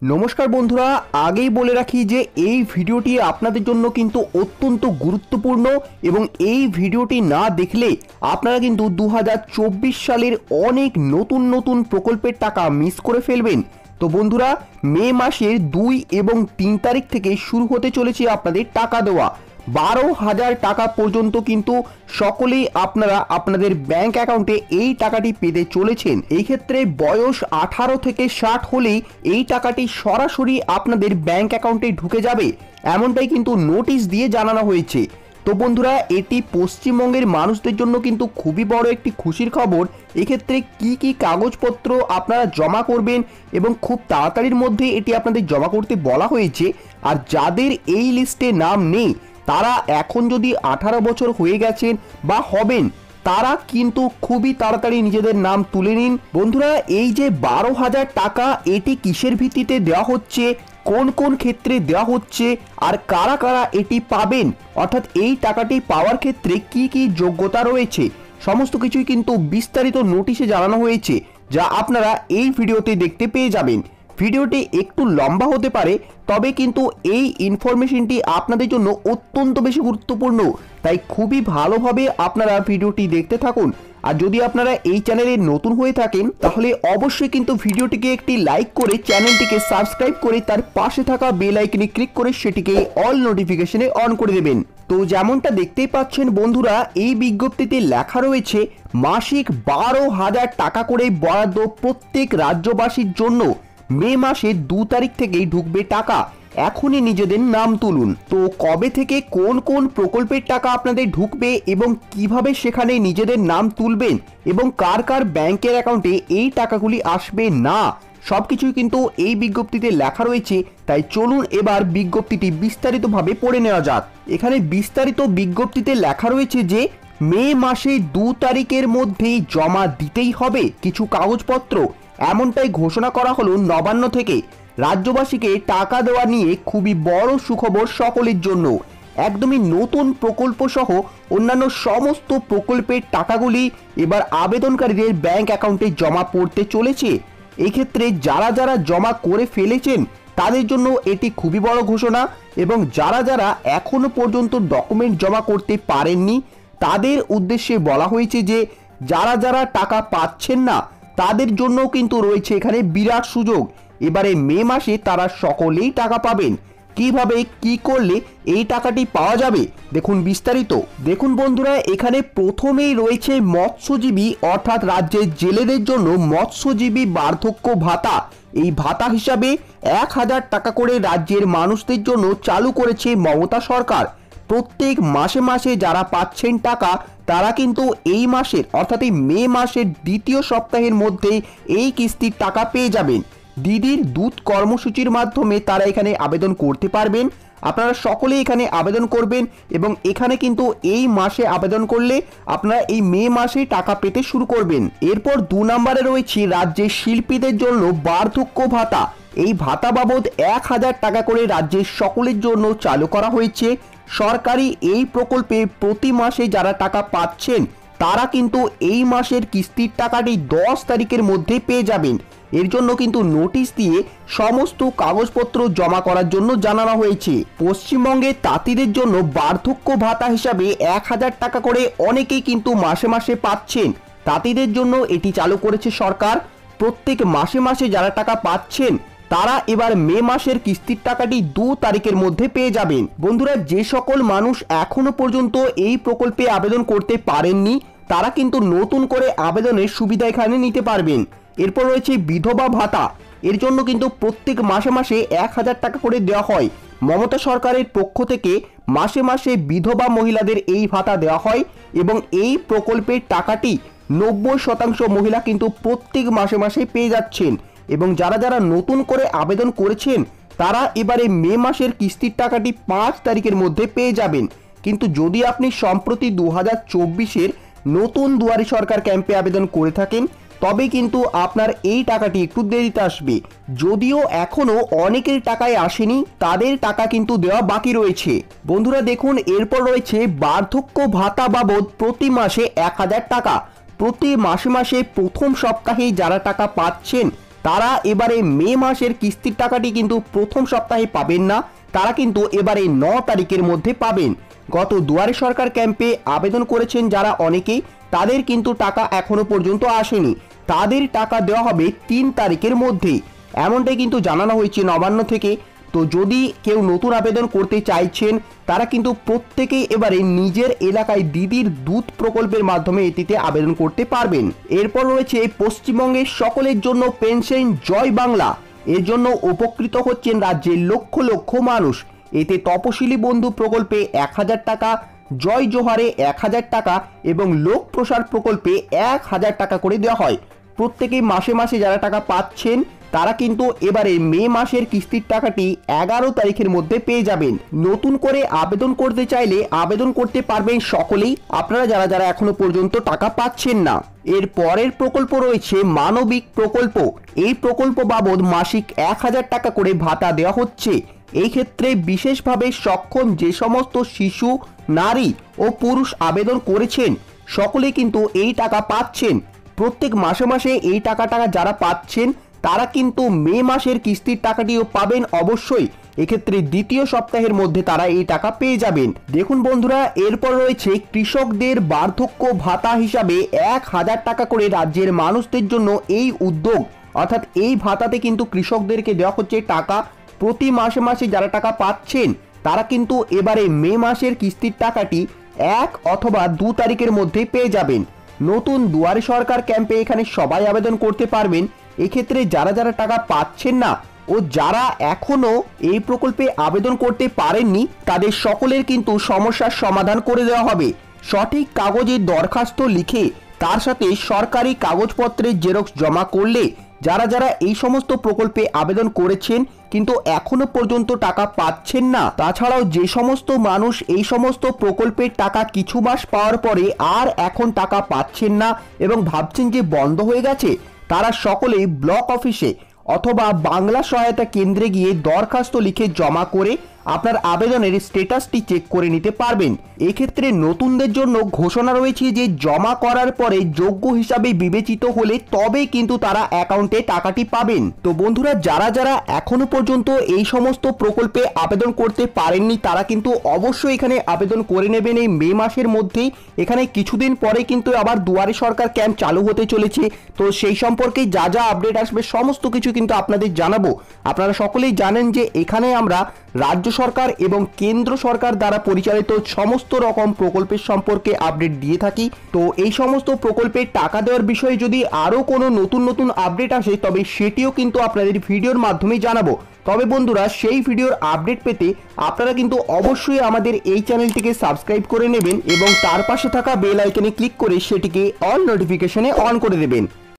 নমস্কার বন্ধুরা, আগেই বলে রাখি যে এই ভিডিওটি আপনাদের জন্য কিন্তু অত্যন্ত গুরুত্বপূর্ণ এবং এই ভিডিওটি না দেখলে আপনারা কিন্তু 2024 সালের অনেক নতুন নতুন প্রকল্পের টাকা মিস করে ফেলবেন। তো বন্ধুরা, মে মাসের 2 এবং 3 তারিখ থেকে শুরু হতে চলেছে আপনাদের টাকা দেওয়া। 12,000 টাকা পর্যন্ত কিন্তু সকলেই আপনারা আপনাদের ব্যাংক অ্যাকাউন্টে এই টাকাটি পেতে চলেছেন। এই ক্ষেত্রে বয়স 18 থেকে 60 হলেই এই টাকাটি সরাসরি আপনাদের ব্যাংক অ্যাকাউন্টে ঢুকে যাবে, এমনটাই কিন্তু নোটিশ দিয়ে জানানো হয়েছে। তো বন্ধুরা, এটি পশ্চিমবঙ্গের মানুষদের জন্য কিন্তু খুবই বড় একটি খুশির খবর। এক্ষেত্রে কি কি কাগজপত্র আপনারা জমা করবেন এবং খুব তাড়াতাড়ির মধ্যে এটি আপনাদের জমা করতে বলা হয়েছে। আর যাদের এই লিস্টে নাম নেই, তারা এখন যদি 18 বছর হয়ে গেছেন বা হবেন, তারা কিন্তু খুবই তাড়াতাড়ি নিজেদের নাম তুলে নিন। বন্ধুরা, এই যে 12,000 টাকা, এটি কিসের ভিত্তিতে দেওয়া হচ্ছে, কোন কোন ক্ষেত্রে দেওয়া হচ্ছে আর কারা কারা এটি পাবেন, অর্থাৎ এই টাকাটি পাওয়ার ক্ষেত্রে কি কি যোগ্যতা রয়েছে, সমস্ত কিছুই কিন্তু বিস্তারিত নোটিশে জানানো হয়েছে, যা আপনারা এই ভিডিওতে দেখতে পেয়ে যাবেন। ভিডিওটি একটু লম্বা হতে পারে, তবে কিন্তু এই ইনফরমেশনটি আপনাদের জন্য অত্যন্ত বেশি গুরুত্বপূর্ণ, তাই খুবই ভালোভাবে আপনারা ভিডিওটি দেখতে থাকুন। আর যদি আপনারা এই চ্যানেলে নতুন হয়ে থাকেন, তাহলে অবশ্যই কিন্তু ভিডিওটিকে একটি লাইক করে চ্যানেলটিকে সাবস্ক্রাইব করে তার পাশে থাকা বেল আইকনে ক্লিক করে সেটিকে অল নোটিফিকেশনে অন করে দেবেন। তো যেমনটা দেখতেই পাচ্ছেন বন্ধুরা, এই বিজ্ঞপ্তিতে লেখা রয়েছে মাসিক 12,000 টাকা করে বরাদ্দ প্রত্যেক রাজ্যবাসীর জন্য। মে মাসের 2 তারিখ থেকেই ঢুকবে টাকা, এখনই নিজেদের নাম তুলুন। তো কবে থেকে কোন কোন প্রকল্পের টাকা আপনাদের ঢুকবে এবং কিভাবে সেখানে নিজেদের নাম তুলবেন এবং কার কার ব্যাংকের অ্যাকাউন্টে এই টাকাগুলি আসবে না, সবকিছুই কিন্তু এই বিজ্ঞপ্তিতে লেখা রয়েছে। তাই চলুন এবার বিজ্ঞপ্তিটি বিস্তারিতভাবে পড়ে নেওয়া যাক। এখানে বিস্তারিত বিজ্ঞপ্তিতে লেখা রয়েছে যে মে মাসে 2 তারিখের মধ্যেই জমা দিতেই হবে কিছু কাগজপত্র, এমনটাই ঘোষণা করা হলো নবান্ন থেকে। রাজ্যবাসীকে টাকা দেওয়া নিয়ে খুবই বড় সুখবর সকলের জন্য। একদমই নতুন প্রকল্প সহ অন্যান্য সমস্ত প্রকল্পের টাকাগুলি এবার আবেদনকারীদের ব্যাংক অ্যাকাউন্টে জমা পড়তে চলেছে। এক্ষেত্রে যারা যারা জমা করে ফেলেছেন তাদের জন্য এটি খুবই বড় ঘোষণা, এবং যারা যারা এখনো পর্যন্ত ডকুমেন্ট জমা করতে পারেননি তাদের উদ্দেশ্যে বলা হয়েছে যে যারা যারা টাকা পাচ্ছেন না তাদের জন্য কিন্তু রয়েছে এখানে বিরাট সুযোগ। এবারে মে মাসে তারা সকলেই টাকা পাবেন। কিভাবে কি করলে এই টাকাটি পাওয়া যাবে দেখুন বিস্তারিত। দেখুন বন্ধুরা, এখানে প্রথমেই রয়েছে মৎস্যজীবী অর্থাৎ রাজ্যের জেলেদের জন্য মৎস্যজীবী বার্ধক্য ভাতা। এই ভাতা হিসাবে 1,000 টাকা করে রাজ্যের মানুষদের জন্য চালু করেছে মমতা সরকার। প্রত্যেক মাসে মাসে যারা পাচ্ছেন টাকা, তারা কিন্তু এই মাসের অর্থাৎ এই মে মাসের দ্বিতীয় সপ্তাহের মধ্যে এই কিস্তির টাকা পেয়ে যাবেন। দিদির দুধ কর্মসূচির মাধ্যমে তারা এখানে আবেদন করতে পারবেন। আপনারা সকলেই এখানে আবেদন করবেন এবং এখানে কিন্তু এই মাসে আবেদন করলে আপনারা এই মে মাসে টাকা পেতে শুরু করবেন। এরপর 2 নম্বরে রয়েছে রাজ্যের শিল্পীদের জন্য বার্ধক্য ভাতা। এই ভাতা বাবদ 1,000 টাকা করে রাজ্যের সকলের জন্য চালু করা হয়েছে। সরকারি এই প্রকল্পে প্রতি মাসে যারা টাকা পাচ্ছেন তারা কিন্তু এই মাসের কিস্তির টাকাটি 10 তারিখের মধ্যে পেয়ে যাবেন। এর জন্য কিন্তু নোটিশ দিয়ে সমস্ত কাগজপত্র জমা করার জন্য জানানো হয়েছে। পশ্চিমবঙ্গে তাঁতিদের জন্য বার্ধক্য ভাতা হিসাবে 1,000 টাকা করে অনেকেই কিন্তু মাসে মাসে পাচ্ছেন। তাঁতিদের জন্য এটি চালু করেছে সরকার। প্রত্যেক মাসে মাসে যারা টাকা পাচ্ছেন তারা এবার মে মাসের কিস্তির টাকাটি 2 তারিখের মধ্যে পেয়ে যাবেন। বন্ধুরা, যে সকল মানুষ এখনো পর্যন্ত এই প্রকল্পে আবেদন করতে পারেননি তারা কিন্তু নতুন করে আবেদনের সুবিধা এখানে নিতে পারবেন। এরপর রয়েছে বিধবা ভাতা। এর জন্য কিন্তু প্রত্যেক মাসে মাসে 1,000 টাকা করে দেওয়া হয়। মমতা সরকারের পক্ষ থেকে মাসে মাসে বিধবা মহিলাদের এই ভাতা দেওয়া হয় এবং এই প্রকল্পের টাকাটি 90% মহিলা কিন্তু প্রত্যেক মাসে মাসে পেয়ে যাচ্ছেন। এবং যারা যারা নতুন করে আবেদন করেছেন তারা এবারে মে মাসের কিস্তির টাকাটি 5 তারিখের মধ্যে পেয়ে যাবেন। কিন্তু যদি আপনি সম্প্রতি 2024-এর নতুন দুয়ারে সরকার ক্যাম্পে আবেদন করে থাকেন তবে কিন্তু আপনার এই টাকাটি একটু দেরিতে আসবে। যদিও এখনো অনেকের টাকায় আসেনি, তাদের টাকা কিন্তু দেওয়া বাকি রয়েছে। বন্ধুরা দেখুন, এরপর রয়েছে বার্ধক্য ভাতা বাবদ প্রতি মাসে 1,000 টাকা। প্রতি মাসে মাসে প্রথম সপ্তাহে যারা টাকা পাচ্ছেন তারা এবারে মে মাসের কিস্তির টাকাটি কিন্তু প্রথম সপ্তাহে পাবেন না, তারা কিন্তু এবারে 9 তারিখের মধ্যে পাবেন। গত দুয়ারে সরকার ক্যাম্পে আবেদন করেছেন যারা অনেকেই, তাদের কিন্তু টাকা এখনো পর্যন্ত আসেনি, তাদের টাকা দেওয়া হবে 3 তারিখের মধ্যে, এমনটাই কিন্তু জানানো হয়েছে নবান্ন থেকে। তো যদি কেউ নতুন আবেদন করতে চাইছেন তারা কিন্তু প্রত্যেকেই এবারে নিজের এলাকায় দিদির দুধ প্রকল্পের মাধ্যমে এটিতে আবেদন করতে পারবেন। এরপর রয়েছে পশ্চিমবঙ্গের সকলের জন্য পেনশন জয় বাংলা, এর জন্য উপকৃত হচ্ছেন রাজ্যের লক্ষ লক্ষ মানুষ। এতে তপশিলি বন্ধু প্রকল্পে 1000 টাকা, জয় জোহারে 1000 টাকা এবং লোক প্রসার প্রকল্পে 1000 টাকা করে দেওয়া হয়। প্রত্যেকেই মাসে মাসে যারা টাকা পাচ্ছেন তারা কিন্তু এবারে মে মাসের কিস্তির টাকাটি 11 তারিখের মধ্যে পেয়ে যাবেন। নতুন করে আবেদন করতে চাইলে আবেদন করতে পারবেন সকলেই, আপনারা যারা যারা এখনো পর্যন্ত টাকা পাচ্ছেন না। এর পরের প্রকল্প রয়েছে মানবিক প্রকল্প। এই প্রকল্প বাবদ মাসিক 1000 টাকা করে ভাতা দেওয়া হচ্ছে। এই ক্ষেত্রে বিশেষভাবে সক্ষম যে সমস্ত শিশু, নারী ও পুরুষ আবেদন করেছেন সকলেই কিন্তু এই টাকা পাচ্ছেন। প্রত্যেক মাসে মাসে এই টাকাটা যারা পাচ্ছেন তারা কিন্তু মে মাসের কিস্তির টাকাটিও পাবেন অবশ্যই। এক্ষেত্রে দ্বিতীয় সপ্তাহের মধ্যে তারা এই টাকা পেয়ে যাবেন। দেখুন বন্ধুরা, এরপর রয়েছে কৃষকদের বার্ধক্য ভাতা হিসাবে 1000 টাকা করে রাজ্যের মানুষদের জন্য এই উদ্যোগ, অর্থাৎ এই ভাতাতে কিন্তু কৃষকদেরকে দেওয়া হচ্ছে টাকা। প্রতি মাসে মাসে যারা টাকা পাচ্ছেন তারা কিন্তু এবারে মে মাসের কিস্তির টাকাটি 1 অথবা 2 তারিখের মধ্যে পেয়ে যাবেন। নতুন দুয়ারে সরকার ক্যাম্পে এখানে সবাই আবেদন করতে পারবেন। এক্ষেত্রে যারা যারা টাকা পাচ্ছেন না ও যারা এখনো এই প্রকল্পে আবেদন করতে পারেননি তাদের সকলের কিন্তু সমস্যার সমাধান করে দেওয়া হবে। সঠিক কাগজে দরখাস্ত লিখে তার সাথে সরকারি কাগজপত্রের জেরক্স জমা করলে যারা যারা এই সমস্ত প্রকল্পে আবেদন করেছেন কিন্তু এখনো পর্যন্ত টাকা পাচ্ছেন না, তাছাড়াও যে সমস্ত মানুষ এই সমস্ত প্রকল্পের টাকা কিছু মাস পাওয়ার পরে আর এখন টাকা পাচ্ছেন না এবং ভাবছেন যে বন্ধ হয়ে গেছে, তারা সকলেই ব্লক অফিসে অথবা বাংলা সহায়তা কেন্দ্রে গিয়ে দরখাস্ত লিখে জমা করে আপনার আবেদনের স্ট্যাটাসটি চেক করে নিতে পারবেন। এক্ষেত্রে নতুনদের জন্য ঘোষণা রয়েছে যে জমা করার পরে যোগ্য হিসাবে বিবেচিত হলে তবেই কিন্তু তারা অ্যাকাউন্টে টাকাটি পাবেন। তো বন্ধুরা, যারা যারা এখনো পর্যন্ত এই সমস্ত প্রকল্পে আবেদন করতে পারেননি তারা কিন্তু অবশ্যই এখানে আবেদন করে নেবেন এই মে মাসের মধ্যেই। এখানে কিছুদিন পরে কিন্তু আবার দুয়ারে সরকার ক্যাম্প চালু হতে চলেছে, তো সেই সম্পর্কে যা যা আপডেট আসবে সমস্ত কিছু কিন্তু আপনাদের জানাবো। আপনারা সকলেই জানেন যে এখানে আমরা রাজ্য সরকার এবং কেন্দ্র সরকার দ্বারা পরিচালিত সমস্ত রকম প্রকল্পের সম্পর্কে আপডেট দিয়ে থাকি। তো এই সমস্ত প্রকল্পের টাকা দেওয়ার বিষয়ে যদি আরো কোনো নতুন নতুন আপডেট আসে তবে সেটিও কিন্তু আপনাদের ভিডিওর মাধ্যমে জানাবো। তবে বন্ধুরা, সেই ভিডিওর আপডেট পেতে আপনারা কিন্তু অবশ্যই আমাদের এই চ্যানেলটিকে সাবস্ক্রাইব করে নেবেন এবং তার পাশে থাকা বেল আইকনে ক্লিক করে সেটিকে অল নোটিফিকেশনে অন করে দেবেন।